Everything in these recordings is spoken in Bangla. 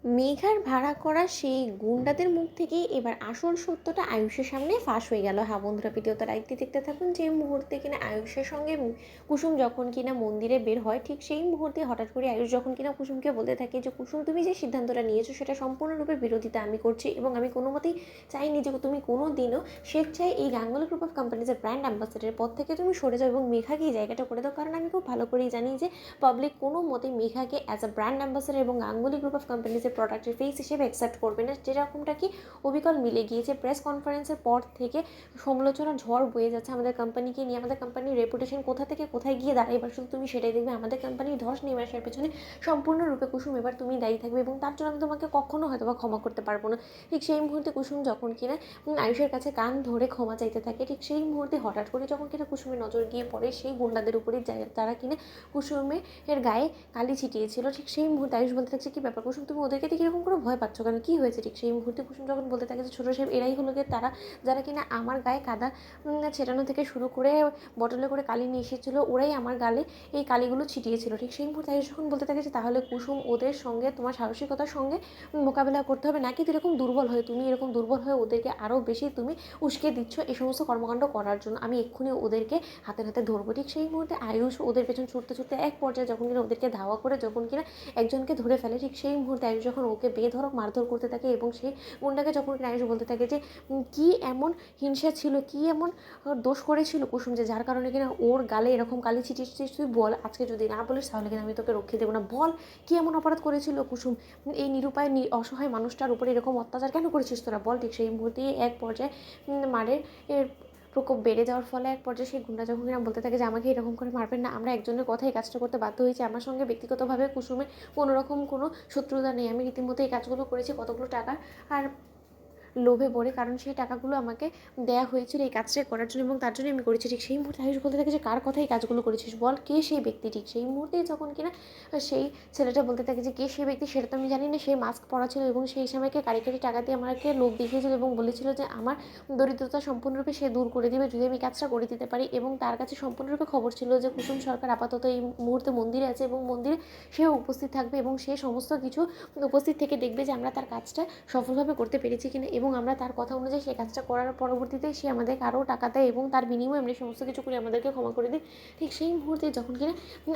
মেঘার ভাড়া করা সেই গুন্ডাদের মুখ থেকেই এবার আসল সত্যটা আয়ুষের সামনে ফাঁস হয়ে গেল। হ্যাঁ বন্ধুরা, ভিডিওটা লাইক দিয়ে দেখতে থাকুন। যে মুহূর্তে কিনা আয়ুষের সঙ্গে কুসুম যখন কিনা মন্দিরে বের হয়, ঠিক সেই মুহূর্তে হঠাৎ করে আয়ুষ যখন কিনা কুসুমকে বলতে থাকে যে কুসুম, তুমি যে সিদ্ধান্তটা নিয়েছো সেটা সম্পূর্ণরূপে বিরোধিতা আমি করছি এবং আমি কোনো মতেই চাইনি যে তুমি কোনো দিনও স্বেচ্ছায় এই গাঙ্গুলি গ্রুপ অফ কোম্পানিজের ব্র্যান্ড অ্যাম্বাসেডারের পদ থেকে তুমি সরে যাও এবং মেঘাকে এই জায়গাটা করে দাও। কারণ আমি খুব ভালো করেই জানি যে পাবলিক কোনো মতে মেঘাকে অ্যাজ আ ব্র্যান্ড অ্যাম্বাসেডার এবং গাঙ্গুলি গ্রুপ অফ কোম্পানিজের প্রোডাক্টের ফেস হিসেবে অ্যাকসেপ্ট করবে না। যেরকমটা কি অবিকল মিলে গিয়েছে, প্রেস কনফারেন্সের পর থেকে সমালোচনার ঝড় বয়ে যাচ্ছে আমাদের কোম্পানিকে নিয়ে। আমাদের কোম্পানির রেপুটেশন কোথা থেকে কোথায় গিয়ে দাঁড়ায়, এবার শুধু তুমি সেটাই দেখবে। আমাদের কোম্পানির ধস নেমে আসার পেছনে সম্পূর্ণরূপে কুসুম এবার তুমি দায়ী থাকবে এবং তার জন্য আমি তোমাকে কখনো হয়তো বা ক্ষমা করতে পারবো না। ঠিক সেই মুহূর্তে কুসুম যখন কিনা আয়ুষের কাছে কান ধরে ক্ষমা চাইতে থাকে, ঠিক সেই মুহূর্তে হঠাৎ করে যখন কিনা কুসুমের নজর গিয়ে পড়ে সেই গুন্ডাদের উপরে, যারা কিনা কুসুমের গায়ে কালি ছিটিয়েছিল, ঠিক সেই মুহূর্তে আয়ুষ বলতে থাকছে, কি ব্যাপার কুসুম, তুমি ওদেরকে দেখে এরকম করে ভয় পাচ্ছ কেন, কী হয়েছে? ঠিক সেই মুহূর্তে কুসুম যখন বলতে থাকে যে ছোটো সাহেব, এরাই হলো গিয়ে তারা যারা কিনা আমার গায়ে কাদা ছেটানো থেকে শুরু করে বটলে করে কালি নিয়ে এসেছিলো, ওরাই আমার গালে এই কালিগুলো ছিটিয়েছিল। ঠিক সেই মুহূর্তে আয়ুষ যখন বলতে থাকে যে তাহলে কুসুম, ওদের সঙ্গে তোমার সাহসিকতার সঙ্গে মোকাবেলা করতে হবে, নাকি এরকম দুর্বল হয়ে তুমি এরকম দুর্বল হয়ে ওদেরকে আরও বেশি তুমি উস্কে দিচ্ছ এই সমস্ত কর্মকাণ্ড করার জন্য। আমি এক্ষুনি ওদেরকে হাতে হাতে ধরবো। ঠিক সেই মুহূর্তে আয়ুষ ওদের পেছন ছুটতে ছুটতে এক পর্যায়ে যখন কিনা ওদেরকে ধাওয়া করে যখন কিনা একজনকে ধরে ফেলে, ঠিক সেই মুহূর্তে আয়ুষ যখন ওকে বেধড়ক মারধর করতে থাকে এবং সেই গুন্ডাকে যখন কিনা আয়ুষ বলতে থাকে যে কী এমন হিংসা ছিল, কী এমন দোষ করেছিল কুসুম যে যার কারণে কিনা ওর গালে এরকম কালি ছিটিয়েছিস, তুই বল, আজকে যদি না বলিস তাহলে কিনা আমি তোকে রক্ষে দেবো না। বল, কী এমন অপরাধ করেছিল কুসুম, এই নিরুপায় অসহায় মানুষটার উপরে এরকম অত্যাচার কেন করেছিস তোরা, বল। ঠিক সেই মুহূর্তেই এক পর্যায়ে মারের প্রকোপ বেড়ে যাওয়ার ফলে এক পর্যায়ে সেই গুন্ডা যখন কিনা বলতে থাকে যে আমাকে এরকম করে মারবেন না, আমরা একজনের কথাই কাজটা করতে বাধ্য হয়েছি, আমার সঙ্গে ব্যক্তিগতভাবে কুসুমের কোনো রকম কোনো শত্রুতা নেই, আমি রীতিমতো এই কাজগুলো করেছি কতগুলো টাকা আর লোভে পড়ে, কারণ সেই টাকাগুলো আমাকে দেওয়া হয়েছিল এই কাজটা করার জন্য এবং তার জন্য আমি করেছি। ঠিক সেই মুহূর্তে আয়ুষ বলতে থাকে যে কার কথা এই কাজগুলো করেছিস, বল, কে সেই ব্যক্তি। ঠিক সেই মুহূর্তেই যখন কিনা সেই ছেলেটা বলতে থাকে যে কে সেই ব্যক্তি সেটা তো আমি জানি না, সেই মাস্ক পরা ছিল এবং সেই সময়কে কারি কারি টাকা দিয়ে আমাকে লোভ দেখিয়েছিল এবং বলেছিল যে আমার দরিদ্রতা সম্পূর্ণরূপে সে দূর করে দেবে যদি আমি কাজটা করে দিতে পারি। এবং তার কাছে সম্পূর্ণরূপে খবর ছিল যে কুসুম সরকার আপাতত এই মুহূর্তে মন্দিরে আছে এবং মন্দিরে সেও উপস্থিত থাকবে এবং সে সমস্ত কিছু উপস্থিত থেকে দেখবে যে আমরা তার কাজটা সফলভাবে করতে পেরেছি কিনা এবং আমরা তার কথা অনুযায়ী সেই কাজটা করার পরবর্তীতে সে আমাদেরকে আরও টাকা দেয় এবং তার বিনিময়ে আমরা সমস্ত কিছু করে আমাদেরকে ক্ষমা করে দিই। ঠিক সেই মুহূর্তে যখন কিনা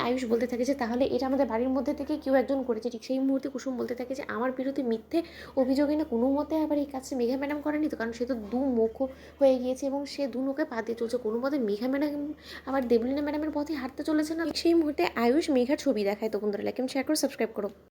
আয়ুষ বলতে থাকে যে তাহলে এটা আমাদের বাড়ির মধ্যে থেকে কেউ একজন করেছে। ঠিক সেই মুহূর্তে কুসুম বলতে থাকে যে আমার বিরুদ্ধে মিথ্যে অভিযোগে না কোনো মতে আবার এই কাজটা মেঘা ম্যাডাম করেনি তো, কারণ সে তো দু মুখ হয়ে গিয়েছে এবং সে দু নৌকে পা দিয়ে চলছে, কোনো মতে মেঘা ম্যাডাম আবার দেবলীনা ম্যাডামের পথে হাঁটতে চলেছে না। সেই মুহূর্তে আয়ুষ মেঘার ছবি দেখায়। তো বন্ধুরা লাইক এন্ড শেয়ার করে সাবস্ক্রাইব করো।